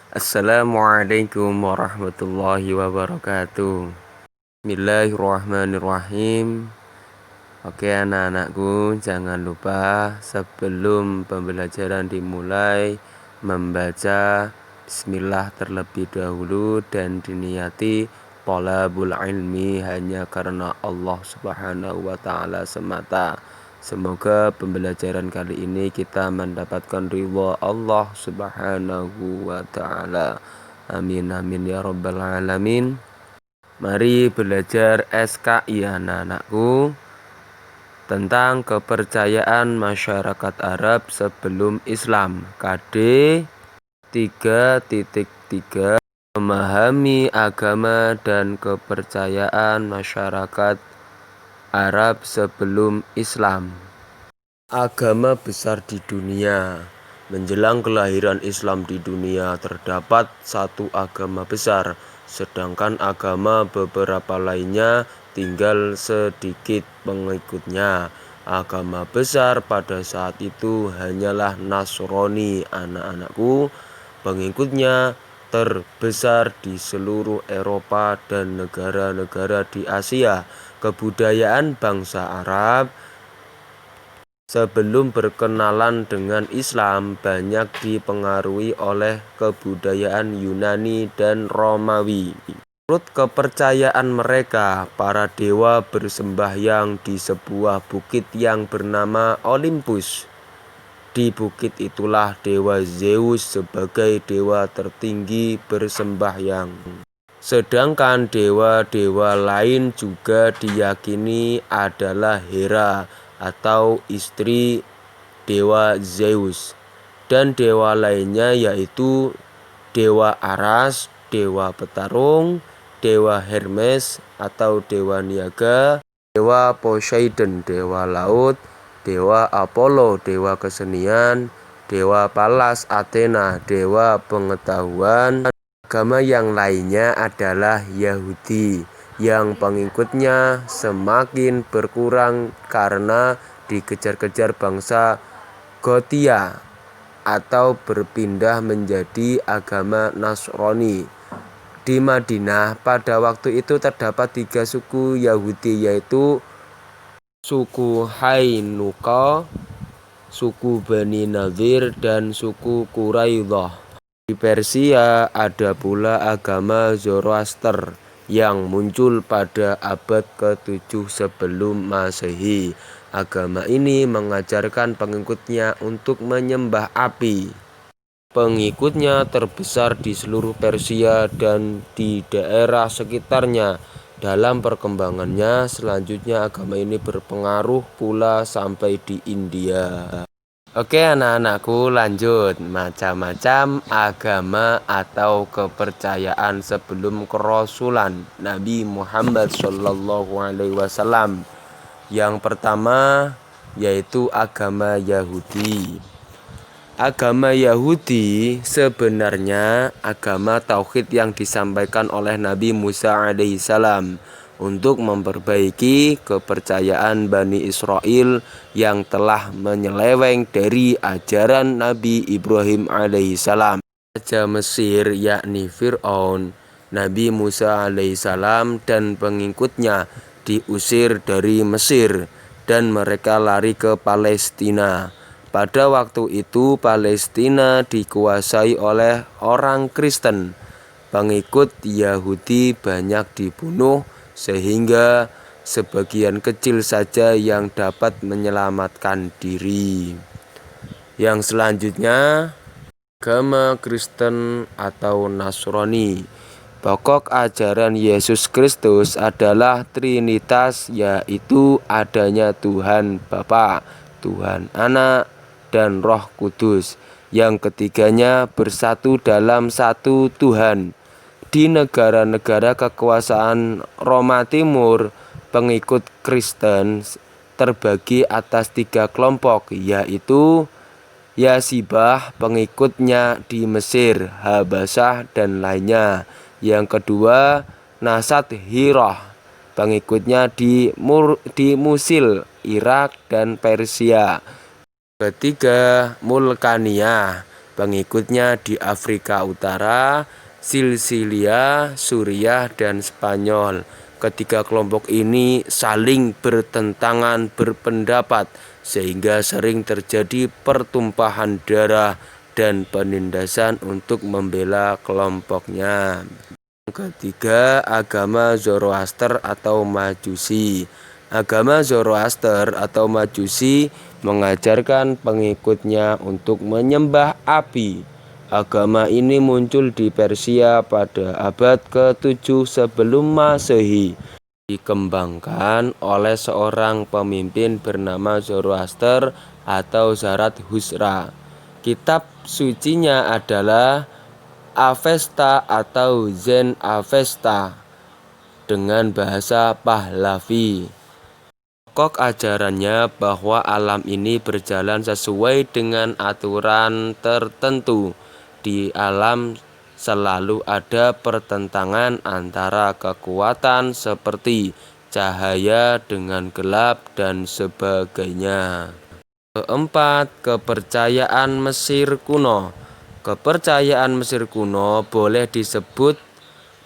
Assalamualaikum warahmatullahi wabarakatuh. Bismillahirrahmanirrahim. Oke anak-anakku, jangan lupa sebelum pembelajaran dimulai membaca Bismillah terlebih dahulu dan diniati thalabul ilmi hanya karena Allah Subhanahu wa taala semata. Semoga pembelajaran kali ini kita mendapatkan ridha Allah Subhanahu wa taala. Amin amin ya rabbal alamin. Mari belajar SKI anak-anakku tentang kepercayaan masyarakat Arab sebelum Islam. KD 3.3 memahami agama dan kepercayaan masyarakat Arab sebelum Islam. Agama besar di dunia. Menjelang kelahiran Islam di dunia terdapat satu agama besar, sedangkan agama beberapa lainnya tinggal sedikit pengikutnya. Agama besar pada saat itu hanyalah Nasrani anak-anakku. Pengikutnya terbesar di seluruh Eropa dan negara-negara di Asia. Kebudayaan bangsa Arab sebelum berkenalan dengan Islam banyak dipengaruhi oleh kebudayaan Yunani dan Romawi. Menurut kepercayaan mereka, para dewa bersembahyang di sebuah bukit yang bernama Olympus. Di bukit itulah dewa Zeus sebagai dewa tertinggi bersembahyang. Sedangkan dewa-dewa lain juga diyakini adalah Hera atau istri dewa Zeus, dan dewa lainnya yaitu dewa Aras, dewa petarung, dewa Hermes atau dewa niaga, dewa Poseidon, dewa laut, dewa Apollo, dewa kesenian, dewa Pallas Athena, dewa pengetahuan. Agama yang lainnya adalah Yahudi, yang pengikutnya semakin berkurang karena dikejar-kejar bangsa Gothia atau berpindah menjadi agama Nasrani. Di Madinah pada waktu itu terdapat 3 suku Yahudi, yaitu suku Hainuqa, suku Bani Nadir, dan suku Quraidah. Di Persia ada pula agama Zoroaster yang muncul pada abad ke-7 sebelum Masehi. Agama ini mengajarkan pengikutnya untuk menyembah api. Pengikutnya terbesar di seluruh Persia dan di daerah sekitarnya. Dalam perkembangannya selanjutnya agama ini berpengaruh pula sampai di India. Oke anak-anakku, lanjut. Macam-macam agama atau kepercayaan sebelum kerasulan Nabi Muhammad SAW. Yang pertama yaitu agama Yahudi. Agama Yahudi sebenarnya agama tauhid yang disampaikan oleh Nabi Musa alaihissalam untuk memperbaiki kepercayaan Bani Israel yang telah menyeleweng dari ajaran Nabi Ibrahim alaihissalam. Raja Mesir yakni Fir'aun, Nabi Musa alaihissalam dan pengikutnya diusir dari Mesir dan mereka lari ke Palestina. Pada waktu itu Palestina dikuasai oleh orang Kristen. Pengikut Yahudi banyak dibunuh sehingga sebagian kecil saja yang dapat menyelamatkan diri. Yang selanjutnya agama Kristen atau Nasrani. Pokok ajaran Yesus Kristus adalah Trinitas, yaitu adanya Tuhan Bapa, Tuhan Anak, dan Roh Kudus, yang ketiganya bersatu dalam satu Tuhan. Di negara-negara kekuasaan Roma Timur, pengikut Kristen terbagi atas 3 kelompok, yaitu Yasibah, pengikutnya di Mesir, Habasah, dan lainnya. Yang kedua, Nasat Hirah, pengikutnya di Musil, Irak, dan Persia. Ketiga, Mulkaniyah, Pengikutnya di Afrika Utara, Sisilia, Suriah, dan Spanyol. Ketiga kelompok ini saling bertentangan berpendapat sehingga sering terjadi pertumpahan darah dan penindasan untuk membela kelompoknya. Ketiga, agama Zoroaster atau Majusi. Agama Zoroaster atau Majusi mengajarkan pengikutnya untuk menyembah api. Agama ini muncul di Persia pada abad ke-7 sebelum Masehi. Dikembangkan oleh seorang pemimpin bernama Zoroaster atau Zarathustra. Kitab sucinya adalah Avesta atau Zen Avesta dengan bahasa Pahlavi. Pokok ajarannya bahwa alam ini berjalan sesuai dengan aturan tertentu. Di alam selalu ada pertentangan antara kekuatan seperti cahaya dengan gelap dan sebagainya. Keempat, kepercayaan Mesir kuno. Kepercayaan Mesir kuno boleh disebut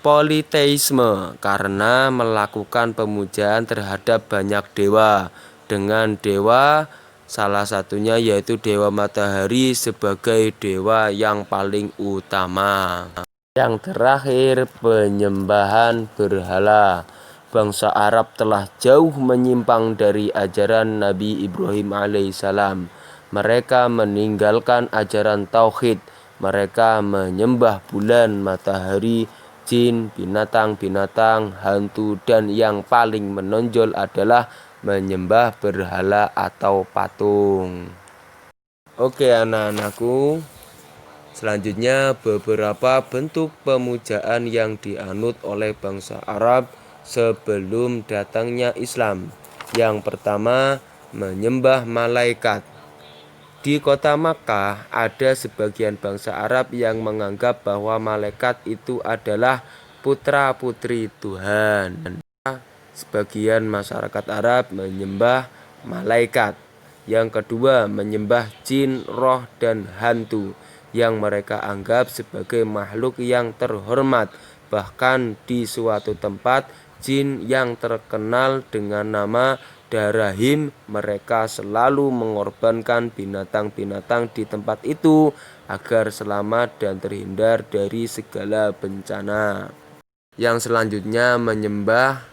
politeisme karena melakukan pemujaan terhadap banyak dewa. Dengan dewa, salah satunya yaitu dewa matahari sebagai dewa yang paling utama. Yang terakhir, penyembahan berhala. Bangsa Arab telah jauh menyimpang dari ajaran Nabi Ibrahim alaihissalam. Mereka meninggalkan ajaran tauhid. Mereka menyembah bulan, matahari, jin, binatang-binatang, hantu, dan yang paling menonjol adalah menyembah berhala atau patung. Oke anak-anakku, selanjutnya beberapa bentuk pemujaan yang dianut oleh bangsa Arab sebelum datangnya Islam. Yang pertama, menyembah malaikat. Di kota Makkah ada sebagian bangsa Arab yang menganggap bahwa malaikat itu adalah putra-putri Tuhan. Sebagian masyarakat Arab menyembah malaikat. Yang kedua, menyembah jin, roh, dan hantu yang mereka anggap sebagai makhluk yang terhormat. Bahkan di suatu tempat, jin yang terkenal dengan nama Darahim, mereka selalu mengorbankan binatang-binatang di tempat itu agar selamat dan terhindar dari segala bencana. Yang selanjutnya menyembah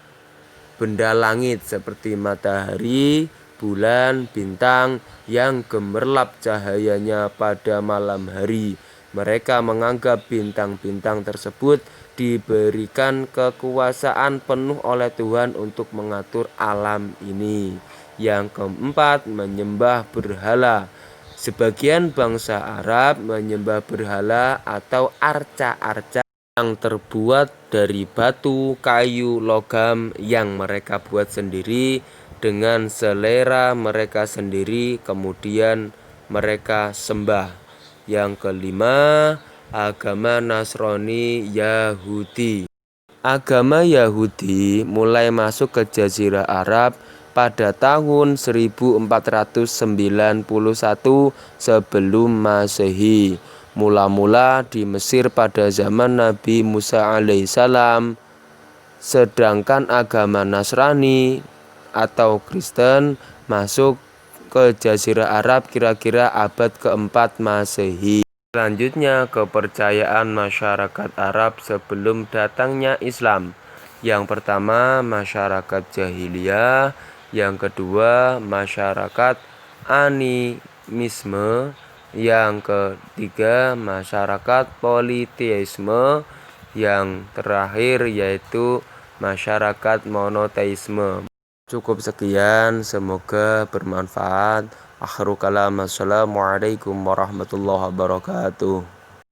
benda langit seperti matahari, bulan, bintang yang gemerlap cahayanya pada malam hari. Mereka menganggap bintang-bintang tersebut diberikan kekuasaan penuh oleh Tuhan untuk mengatur alam ini. Yang keempat, menyembah berhala. Sebagian bangsa Arab menyembah berhala atau arca-arca yang terbuat dari batu, kayu, logam yang mereka buat sendiri dengan selera mereka sendiri, kemudian mereka sembah. Yang kelima, agama Nasrani Yahudi. Agama Yahudi mulai masuk ke Jazirah Arab pada tahun 1491 sebelum Masehi. Mula-mula di Mesir pada zaman Nabi Musa alaihissalam, sedangkan agama Nasrani atau Kristen masuk ke Jazirah Arab kira-kira abad keempat Masehi. Selanjutnya, kepercayaan masyarakat Arab sebelum datangnya Islam. Yang pertama, masyarakat jahiliyah. Yang kedua, masyarakat animisme. Yang ketiga, masyarakat politeisme. Yang terakhir yaitu masyarakat monoteisme. Cukup sekian, semoga bermanfaat. Akhiru kalam, assalamualaikum warahmatullahi wabarakatuh.